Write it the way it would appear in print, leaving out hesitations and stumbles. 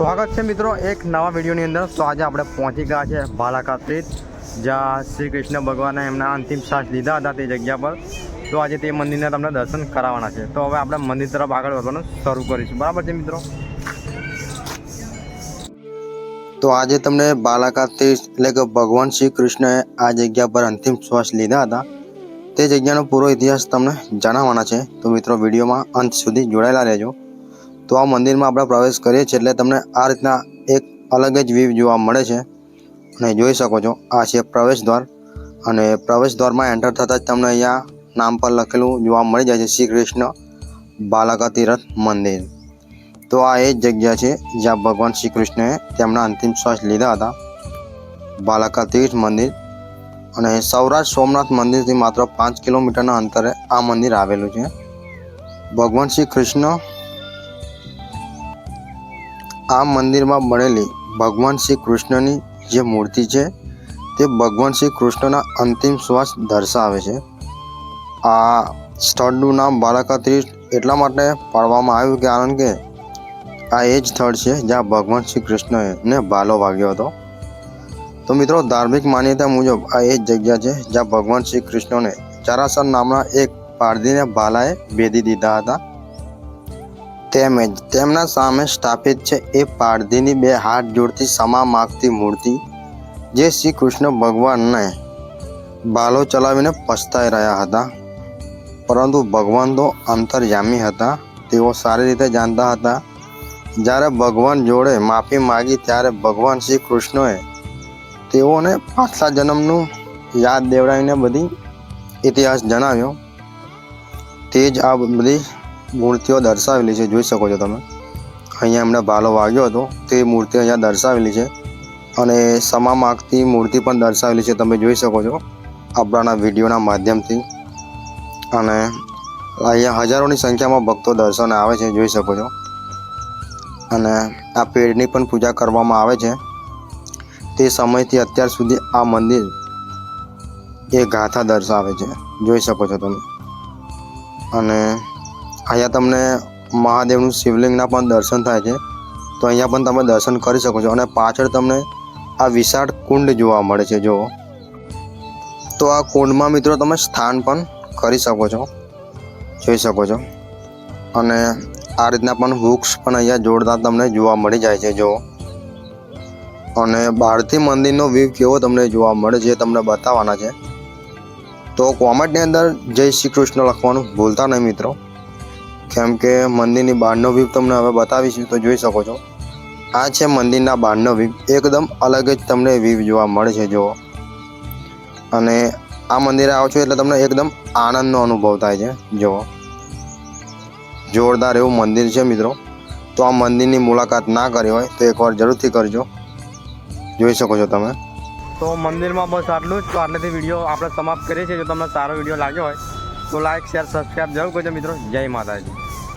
સ્વાગત છે મિત્રો એક નવા વિડીયોની અંદર। તો આજે આપણે પહોંચી ગયા છે બાલાકા તીર્થ, જ્યાં શ્રી કૃષ્ણ ભગવાને એમના અંતિમ શ્વાસ લીધા હતા તે જગ્યા પર। તો આજે તે મંદિરના તમને દર્શન કરાવવાના છે। તો હવે આપણે મંદિર તરફ આગળ વધવાનું શરૂ કરીશું, બરાબર છે મિત્રો। તો આજે તમને બાલાકા તીર્થ એટલે કે ભગવાન શ્રી કૃષ્ણએ આ જગ્યા પર અંતિમ શ્વાસ લીધા હતા તે જગ્યાનો પૂરો ઇતિહાસ તમને જણાવવાના છે। તો મિત્રો વિડીયોમાં અંત સુધી જોડાયેલા રહેજો। તો આ મંદિરમાં આપણે પ્રવેશ કરીએ છીએ એટલે તમને આ રીતના એક અલગ જ વ્યૂ જોવા મળે છે અને જોઈ શકો છો આ છે પ્રવેશ દ્વાર। અને પ્રવેશ દ્વારમાં એન્ટર થતાં જ તમને અહીંયા નામ પર લખેલું જોવા મળી જાય છે, શ્રી કૃષ્ણ બાલાકા તીર્થ મંદિર। તો આ એ જ જગ્યા છે જ્યાં ભગવાન શ્રી કૃષ્ણએ તેમના અંતિમ શ્વાસ લીધા હતા, બાલાકા તીર્થ મંદિર। અને સૌરાષ્ટ્ર સોમનાથ મંદિરથી માત્ર 5 કિલોમીટરના અંતરે આ મંદિર આવેલું છે। ભગવાન શ્રી કૃષ્ણ આ મંદિરમાં બનેલી ભગવાન શ્રી કૃષ્ણની જે મૂર્તિ છે તે ભગવાન શ્રી કૃષ્ણના અંતિમ શ્વાસ દર્શાવે છે। આ સ્થળનું નામ બાલાકા તીર્થ એટલા માટે પાડવામાં આવ્યું કારણ કે આ એ જ સ્થળ છે જ્યાં ભગવાન શ્રી કૃષ્ણને ભાલો વાગ્યો હતો। તો મિત્રો ધાર્મિક માન્યતા મુજબ આ એ જ જગ્યા છે જ્યાં ભગવાન શ્રી કૃષ્ણને જરાસંઘ નામના એક પારધીને ભાલાએ ભેદી દીધા હતા। તેમજ તેમના સામે સ્થાપિત છે એ પારધીની 2 હાથ જોડતી ક્ષમા માગતી મૂર્તિ, જે શ્રી કૃષ્ણ ભગવાનને ભાલો ચલાવીને પછતાઈ રહ્યા હતા। પરંતુ ભગવાન તો અંતર્યામી હતા, તેઓ સારી રીતે જાણતા હતા જ્યારે ભગવાન જોડે માફી માગી ત્યારે ભગવાન શ્રી કૃષ્ણએ તેઓને પાછલા જન્મનું યાદ દેવડાવીને બધી ઇતિહાસ જણાવ્યો। તે જ આ બધી મૂર્તિઓ દર્શાવેલી છે, જોઈ શકો છો તમે। અહીંયા એમને ભાલો વાગ્યો હતો તે મૂર્તિ અહીંયા દર્શાવેલી છે અને ક્ષમા માગતી મૂર્તિ પણ દર્શાવેલી છે, તમે જોઈ શકો છો આપણાના વિડીયોના માધ્યમથી। અને અહીંયા હજારોની સંખ્યામાં ભક્તો દર્શને આવે છે, જોઈ શકો છો। અને આ પેડની પણ પૂજા કરવામાં આવે છે। તે સમયથી અત્યાર સુધી આ મંદિર એ ગાથા દર્શાવે છે, જોઈ શકો છો તમે। અને અહીંયા તમને મહાદેવનું શિવલિંગના પણ દર્શન થાય છે, તો અહીંયા પણ તમે દર્શન કરી શકો છો। અને પાછળ તમને આ વિશાળ કુંડ જોવા મળે છે, જુઓ। તો આ કુંડમાં મિત્રો તમે સ્નાન પણ કરી શકો છો, જોઈ શકો છો। અને આ રીતના પણ વૃક્ષ પણ અહીંયા જોરદાર તમને જોવા મળી જાય છે, જુઓ। અને બહારથી મંદિરનો વ્યૂ કેવો તમને જોવા મળે છે તમને બતાવવાના છે। તો કોમેન્ટની અંદર જય શ્રી કૃષ્ણ લખવાનું ભૂલતા નહીં મિત્રો, કેમ કે મંદિરની બહારનો વ્યૂ તમને હવે બતાવીશું, તો જોઈ શકો છો આ છે મંદિરના બહારનો વ્યૂ। એકદમ અલગ જ તમને વ્યૂ જોવા મળે છે, જુઓ। અને આ મંદિરે આવો છો એટલે તમને એકદમ આનંદનો અનુભવ થાય છે, જુઓ। જોરદાર એવું મંદિર છે મિત્રો। તો આ મંદિરની મુલાકાત ના કરી હોય તો એકવાર જરૂરથી કરજો, જોઈ શકો છો તમે। તો મંદિરમાં બસ આટલું જ। તો આટલેથી વિડીયો આપણે સમાપ્ત કરીએ છીએ। જો તમને સારો વિડીયો લાગ્યો હોય તો લાઈક, શેર, સબસ્ક્રાઈબ જરૂર કરજો મિત્રો। જય માતાજી।